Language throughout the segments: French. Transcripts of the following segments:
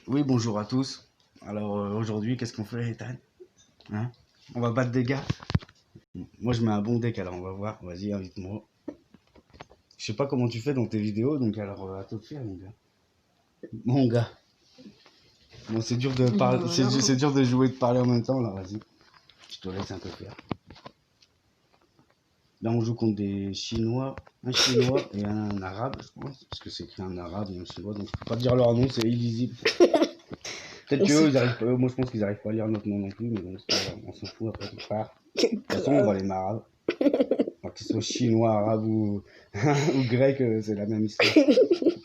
Oui, bonjour à tous. Alors aujourd'hui, qu'est-ce qu'on fait, Ethan? Hein? On va battre des gars? Moi, je mets un bon deck, alors on va voir. Vas-y, invite-moi. Je sais pas comment tu fais dans tes vidéos, donc alors à toi de faire, mon gars. Mon gars. Bon, c'est dur de parler, c'est dur de jouer et de parler en même temps, là, vas-y. Je te laisse un peu faire. Là, on joue contre des Chinois, un Chinois et un Arabe, je pense, parce que c'est écrit un Arabe et un Chinois, donc je peux pas dire leur nom, c'est illisible. Peut-être qu'eux, ils arrivent pas, moi je pense qu'ils arrivent pas à lire notre nom non plus, mais bon, c'est pas grave, on s'en fout après tout part. De toute façon, on va les marabes. Qu'ils soient chinois, arabes ou, ou grecs, c'est la même histoire.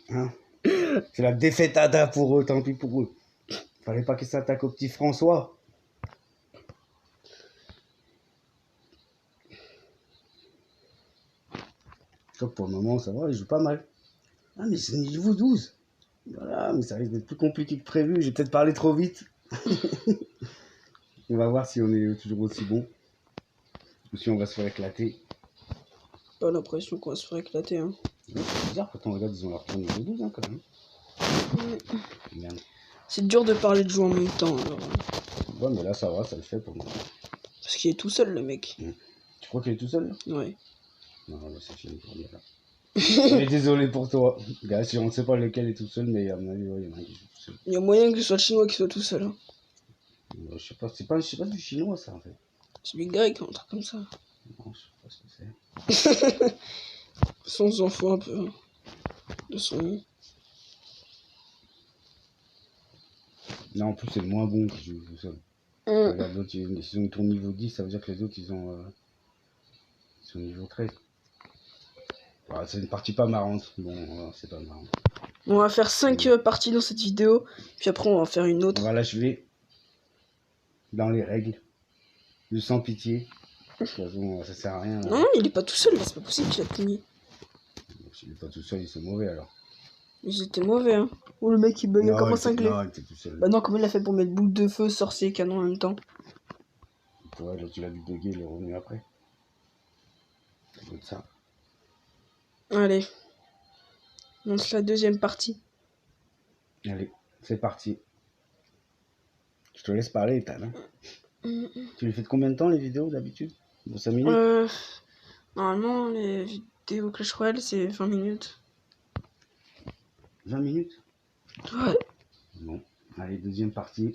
Hein, c'est la défaitada pour eux, tant pis pour eux. Fallait pas qu'ils s'attaquent au petit François. Donc pour le moment, ça va, ils jouent pas mal. Ah, mais c'est niveau 12. Voilà, mais ça risque d'être plus compliqué que prévu. J'ai peut-être parlé trop vite. On va voir si on est toujours aussi bon. Ou si on va se faire éclater. Pas l'impression qu'on va se faire éclater. Hein. Ouais, c'est bizarre, quand on regarde, ils ont leur tour niveau 12 hein, quand même. Ouais. C'est dur de parler de jouer en même temps. Alors. Ouais, mais là, ça va, ça le fait pour moi. Parce qu'il est tout seul, le mec. Tu crois qu'il est tout seul là? Ouais. Non, là, c'est fini pour lui là. Je suis désolé pour toi. Gars, on ne sait pas lequel est tout seul, mais à mon avis, ouais, il y en a un qui est tout seul. Il y a moyen que ce soit le chinois qui soit tout seul. Hein. Je sais pas, je sais pas du chinois ça en fait. C'est du grec, un truc comme ça. Non, je sais pas ce que c'est. Sans on s'en fout un peu hein, de son nom. Non, en plus, c'est le moins bon qui joue tout seul. Regarde, l'autre, ils ont une tour niveau 10, ça veut dire que les autres, ils sont niveau 13. Ouais, c'est une partie pas marrante. Bon, c'est pas marrant. On va faire 5 parties dans cette vidéo, puis après on va faire une autre. On va l'achever dans les règles, de sans pitié. De toute façon, ça sert à rien. Non, il est pas tout seul là, c'est pas possible qu'il a puni. S'il est pas tout seul, ils sont mauvais alors. Ils étaient mauvais, hein. Ou le mec il bug comme un cinglé. Non, il était tout seul. Bah non, comment il a fait pour mettre boule de feu, sorcier, canon en même temps? Ouais, là, tu l'as vu bugger, il est revenu après. C'est ça. Allez. On lance la deuxième partie. Allez, c'est parti. Je te laisse parler, Ethan. Hein. Tu les fais de combien de temps les vidéos d'habitude? De 5 minutes? Normalement, les vidéos Clash Royale, c'est 20 minutes. 20 minutes? Ouais. Bon, allez, deuxième partie.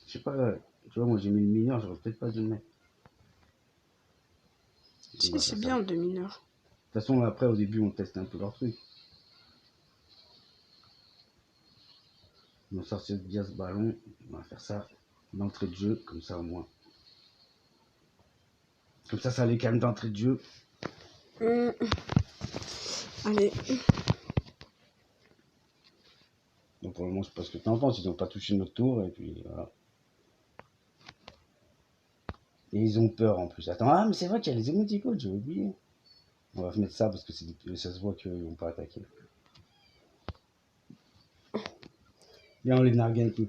Je sais pas, tu vois, moi j'ai mis le mineur, j'aurais peut-être pas dû le mettre. Si, c'est bien le mineur. De toute façon, après, au début, on teste un peu leur truc. On va sortir bien ce ballon, on va faire ça d'entrée de jeu, comme ça au moins. Comme ça les calme d'entrée de jeu. Allez. Donc pour le moment, je sais pas ce que tu en penses, ils n'ont pas touché notre tour, et puis voilà. Et ils ont peur en plus. Attends, ah mais c'est vrai qu'il y a les émoticônes, j'ai oublié. On va mettre ça parce que ça se voit qu'ils vont pas attaquer. Viens, on les nargue un peu.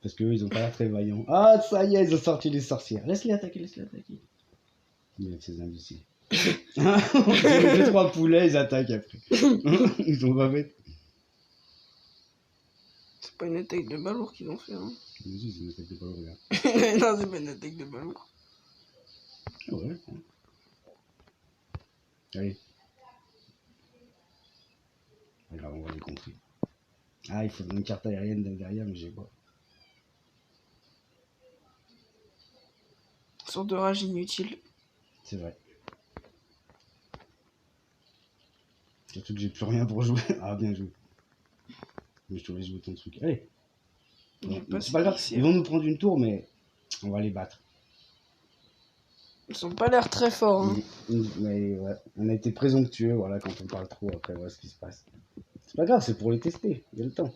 Parce qu'eux, ils ont pas l'air très vaillants. Ah, ça y est, ils ont sorti les sorcières. Laisse-les attaquer, laisse-les attaquer. Il y a ces imbéciles. C'est les 2-3 poulets, ils attaquent après. Ils ont pas fait. C'est pas une attaque de balourd qu'ils ont fait, hein. Mais si, c'est une attaque de ballon, regarde. Non, c'est pas une attaque de balourd. Ouais. Allez. Regarde, on va les contrer. Ah, il faut une carte aérienne derrière, mais j'ai pas. Sorte de rage inutile. C'est vrai. Surtout que j'ai plus rien pour jouer. Ah, bien joué. Mais je te laisse jouer ton truc. Allez. Bon, c'est pas grave. Ils vont nous prendre une tour, mais on va les battre. Ils ont pas l'air très forts. Hein. Mais ouais, on a été présomptueux, voilà, quand on parle trop, après, voilà ce qui se passe. C'est pas grave, c'est pour les tester, il y a le temps.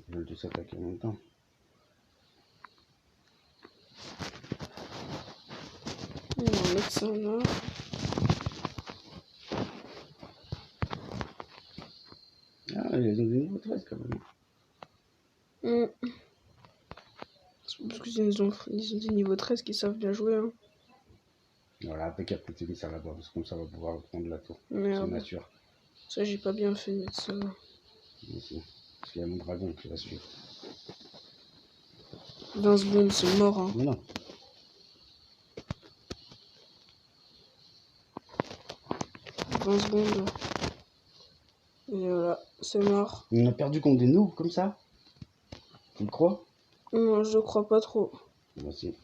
Ils veulent tous s'attaquer en même temps. On va mettre ça là. Ah, ils ont des niveaux 13 quand même. Parce que ils ont des niveaux 13 qui savent bien jouer. Hein. Voilà, impeccable que t'aies mis ça là-bas, parce que comme ça, on va pouvoir prendre la tour. C'est Merde. nature. Ça, j'ai pas bien fait de mettre ça. Aussi. Parce qu'il y a mon dragon qui va suivre. 20 secondes, c'est mort. Hein. Non, non. Secondes. Et voilà, c'est mort. On a perdu contre des noobs comme ça. Tu le crois? Non, je crois pas trop. Moi aussi.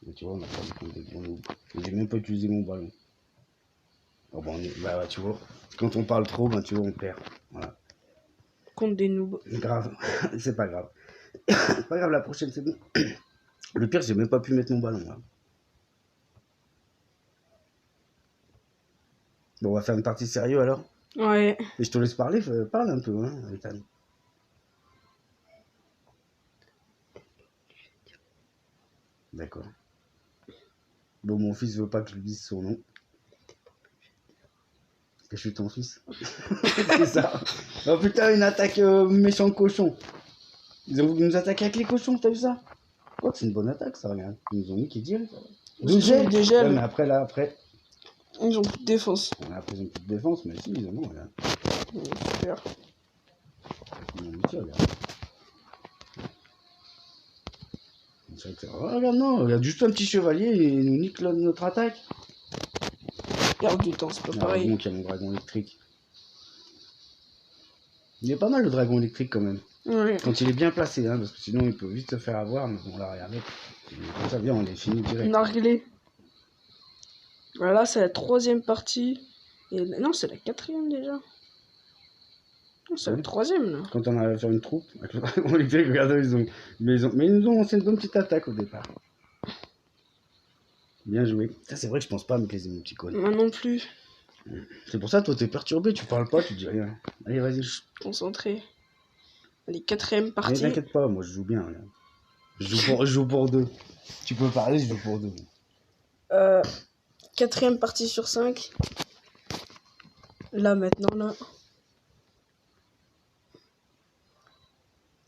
Mais tu vois, on a perdu contre des gros noobs. Et j'ai même pas utilisé mon ballon. Oh, bon, bah, tu vois, quand on parle trop, bah, tu vois, on perd. Voilà. Contre des noobs. Grave. C'est pas grave. C'est pas grave, la prochaine, c'est bon. Le pire, j'ai même pas pu mettre mon ballon. Là. Bon, on va faire une partie sérieuse alors. Ouais. Et je te laisse parler, parle un peu, hein, Ethan. D'accord. Bon, mon fils veut pas que je lui dise son nom. Que je suis ton fils. C'est ça. Oh putain, une attaque méchant cochon. Ils ont voulu nous attaquer avec les cochons, t'as vu ça? Oh, c'est une bonne attaque, ça, regarde. Ils nous ont mis qui dit. Deux gels. Ouais, mais après, là, après. Ils ont plus de défense. Après, ils ont plus de défense, mais si, ils en ont, regarde. Super. Ils ont mis ça, regarde. Oh, regarde, non, regarde, juste un petit chevalier et il nous nique notre attaque. Perdre du temps, c'est pas pareil. Heureusement qu'il y a mon dragon électrique. Il est pas mal le dragon électrique quand même. Ouais. Quand il est bien placé, hein, parce que sinon il peut vite se faire avoir. Mais bon, là, regardez. Comme ça, bien, on est fini direct. Narguilé. Voilà, c'est la 3e partie. Et... Non, c'est la 4e déjà. Non, c'est la 3e là. Quand on arrive à faire une troupe, avec le dragon électrique, regardez, mais ils nous ont lancé une bonne petite attaque au départ. Bien joué. Ça, c'est vrai que je pense pas avec les émoticônes. Moi non plus. C'est pour ça, toi, t'es perturbé, tu parles pas, tu dis rien. Allez, vas-y. Concentré. Allez, 4e partie. Mais t'inquiète pas, moi je joue bien. Là. Je joue pour deux. Tu peux parler, je joue pour deux. 4e partie sur 5. Là, maintenant, là.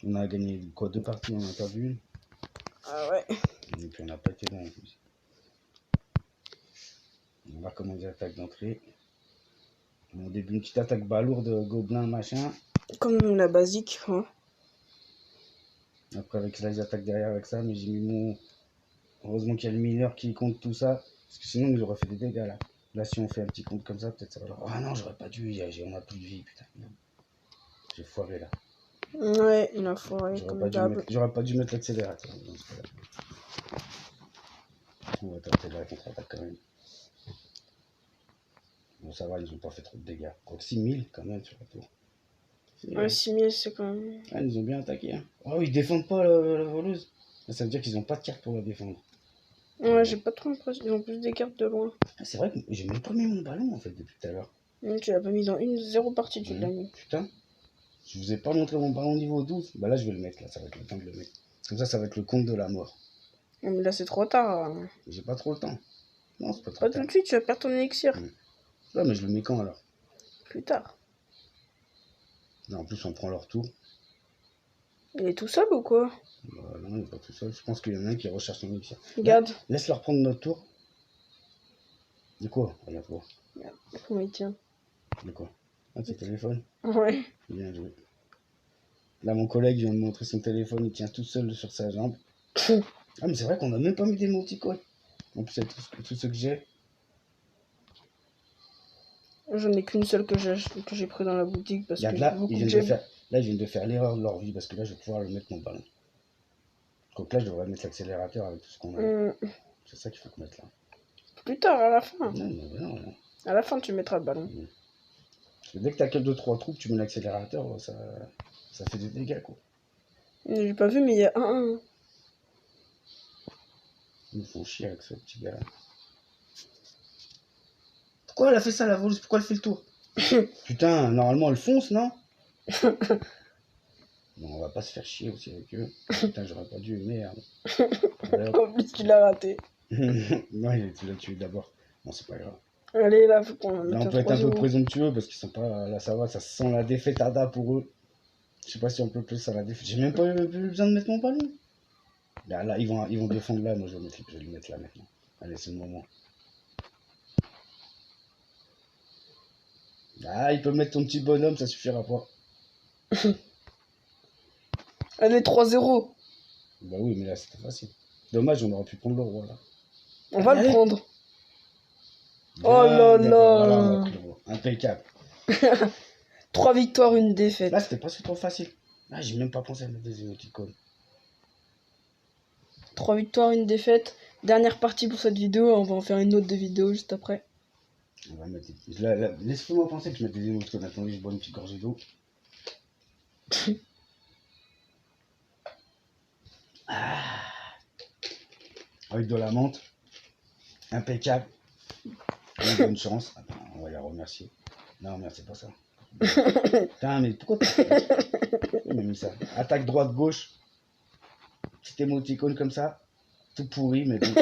On a gagné quoi, 2 parties, on a perdu une. Ah ouais. Et puis on n'a pas été bon en plus. On va voir comment ils attaquent d'entrée. Au début, une petite attaque balourde, gobelin, machin. Comme la basique. Hein. Après, avec ça, ils attaquent derrière avec ça, mais j'ai mis mon. Heureusement qu'il y a le mineur qui compte tout ça. Parce que sinon, ils auraient fait des dégâts là. Là, si on fait un petit compte comme ça, peut-être ça va. Ah non, j'aurais pas dû, on a plus de vie, putain. J'ai foiré là. Ouais, il a foiré comme d'hab. J'aurais pas dû mettre l'accélérateur. On va tenter la contre-attaque quand même. Bon, ça va, ils ont pas fait trop de dégâts. Quoi que 6000 quand même sur la tour. Ouais, 6000, c'est quand même. Ah, ils nous ont bien attaqué. Hein. Oh, ils défendent pas la voleuse. Ça veut dire qu'ils ont pas de carte pour la défendre. Ouais, j'ai pas trop l'impression. Ils ont plus des cartes de loin. Ah, c'est vrai que j'ai même pas mis mon ballon en fait depuis tout à l'heure. Tu l'as pas mis dans 0 partie, tu l'as mis. Putain. Je vous ai pas montré mon ballon niveau 12. Bah là, je vais le mettre là. Ça va être le temps de le mettre. Comme ça va être le compte de la mort. Mais là, c'est trop tard. J'ai pas trop le temps. Non, c'est pas trop Pas tard. tout de suite, tu vas perdre ton élixir. Ouais, mais je le mets quand alors? Plus tard. Non, en plus, on prend leur tour. Il est tout seul ou quoi? Bah, non, il est pas tout seul. Je pense qu'il y en a un qui recherche son élixir. Regarde. Laisse-leur prendre notre tour. De quoi? Regarde quoi. Comment il tient? De quoi? Ah, c'est téléphone? Ouais. Bien joué. Là, mon collègue vient de montrer son téléphone, il tient tout seul sur sa jambe. Ah, mais c'est vrai qu'on a même pas mis d'émoticônes. En plus, c'est tout ce que j'ai. J'en ai qu'une seule que j'ai pris dans la boutique parce Regarde, que là, ils viennent de faire l'erreur de leur vie parce que là, je vais pouvoir le mettre mon ballon. Donc là, je devrais mettre l'accélérateur avec tout ce qu'on a. C'est ça qu'il faut mettre là. Plus tard, à la fin. Non. À la fin, tu mettras le ballon. Parce que dès que t'as que 2-3 troupes, tu mets l'accélérateur, ça fait des dégâts, quoi. J'ai pas vu, mais il y a un. Ils me font chier avec ce petit gars-là. Pourquoi elle a fait ça, la voleuse? Pourquoi elle fait le tour? Putain, normalement, elle fonce, non? Bon, on va pas se faire chier aussi avec eux. Putain, j'aurais pas dû, merde. En plus, tu l'as raté. Ouais, tu l'as tué d'abord. Bon, c'est pas grave. Allez, là, faut qu'on mette Là, on peut être un peu présomptueux parce qu'ils sont pas. Là, ça va, ça sent la défaitada pour eux. Je sais pas si on peut plus ça la défaite. J'ai même pas eu besoin de mettre mon ballon. Là, ils vont défendre là. Moi, je vais le mettre là maintenant. Allez, c'est le moment. Ah, il peut mettre ton petit bonhomme, ça suffira pas. Allez, 3-0. Bah oui, mais là, c'était facile. Dommage, on aurait pu prendre le roi, là. On va le Allez. prendre. Bien, Oh là bien, voilà, on a là. pris le roi. Impeccable. 3 victoires, une défaite. Là, c'était pas trop facile. Ah, j'ai même pas pensé à mettre des émoticônes. 3 victoires, une défaite. Dernière partie pour cette vidéo. On va en faire une autre de vidéo juste après. On va mettre des... Là, laisse-moi penser que je mette des émoticônes. Attendez, je bois une petite gorgée d'eau. Ah. Avec de la menthe. Impeccable. Bonne chance. Attends, on va les remercier. Non, merde, c'est pas ça. Putain, mais pourquoi il m'a mis ça? Attaque droite-gauche. Petit émoticône comme ça. Tout pourri, mais bon.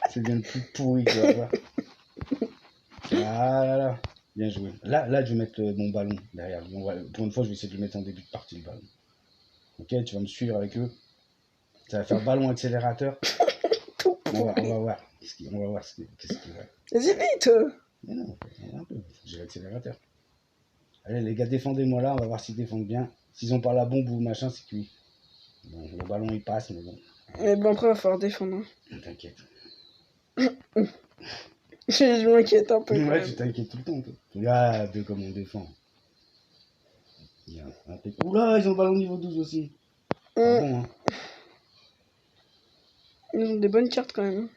C'est bien le plus pourri, tu vas voir. Ah là là. Bien joué. Là, je vais mettre mon ballon derrière. Pour une fois, je vais essayer de le mettre en début de partie, le ballon. Ok, tu vas me suivre avec eux. Ça va faire ballon accélérateur. On va voir. On va voir qu'est-ce qu'il va. Vas-y, vite. Mais non, un peu. J'ai l'accélérateur. Allez, les gars, défendez-moi là. On va voir s'ils défendent bien. S'ils ont pas la bombe ou machin, c'est cuit. Bon, le ballon il passe, mais bon. Mais bon, après, il va falloir défendre. T'inquiète. Je m'inquiète un peu. Ouais, tu t'inquiètes tout le temps, toi. Regarde comme on défend. Oula, ils ont le ballon niveau 12 aussi. Pas bon, hein. Ils ont des bonnes cartes quand même.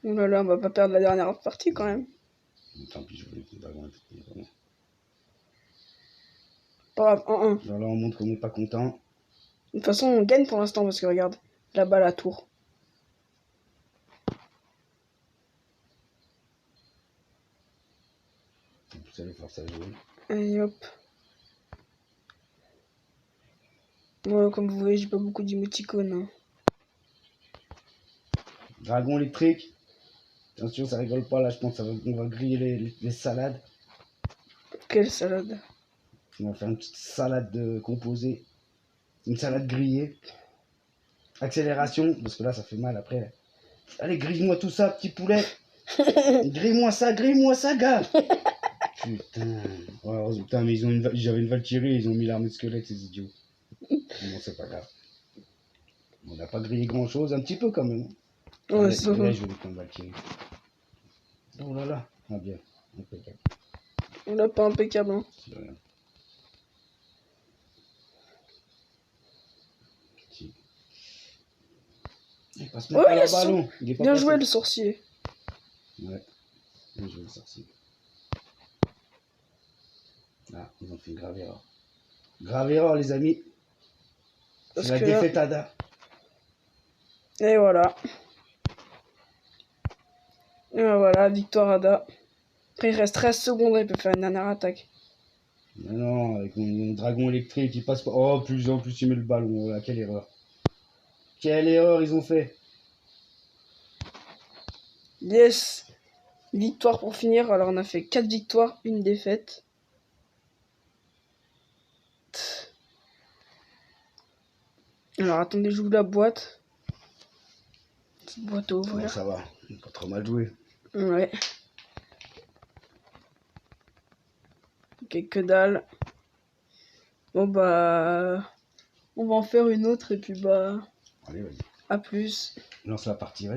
Oh là là, on va pas perdre la dernière partie quand même. Tant pis, je voulais que le ballon vraiment. Pas grave, 1-1. Alors là, on montre qu'on n'est pas content. De toute façon, on gagne pour l'instant parce que regarde, là-bas la tour. Vous allez faire ça jouer. Allez hop. Moi, comme vous voyez, j'ai pas beaucoup d'émoticônes. Hein. Dragon électrique. Attention, ça rigole pas là, je pense qu'on va griller les salades. Quelle salade. On va faire une petite salade de composée. Une salade grillée. Accélération, parce que là ça fait mal après. Allez, grille-moi tout ça, petit poulet. Grille-moi ça, gars. Putain. Oh, putain, mais j'avais une Valkyrie, ils ont mis l'armée de squelette, ces idiots. Bon, c'est pas grave. On n'a pas grillé grand chose, un petit peu quand même. Ouais, Allez, ça va. là, je vais mettre une Valkyrie. Oh là là. Ah bien, impeccable. On l'a pas impeccable. Hein. C'est rien. Il passe même pas le ballon. Il est pas bien passé. joué le sorcier. Ouais, bien joué le sorcier. Ah, ils ont fait une grave erreur. Grave erreur, les amis. C'est la défaite Ada. Et voilà. Et voilà, victoire Ada. Après, il reste 13 secondes, il peut faire une dernière attaque. Mais non, avec mon dragon électrique, il passe pas. Oh, plus en plus, il met le ballon. Voilà, quelle erreur. Quelle erreur ils ont fait. Yes. Victoire pour finir. Alors, on a fait 4 victoires, une défaite. Alors, attendez, j'ouvre la boîte. Petite boîte à ouvrir. Ouais, ça va, pas trop mal joué. Ouais. Ok, que dalle. Bon, bah... On va en faire une autre et puis, bah... Allez, vas-y. À plus. Lance la partie, vas-y.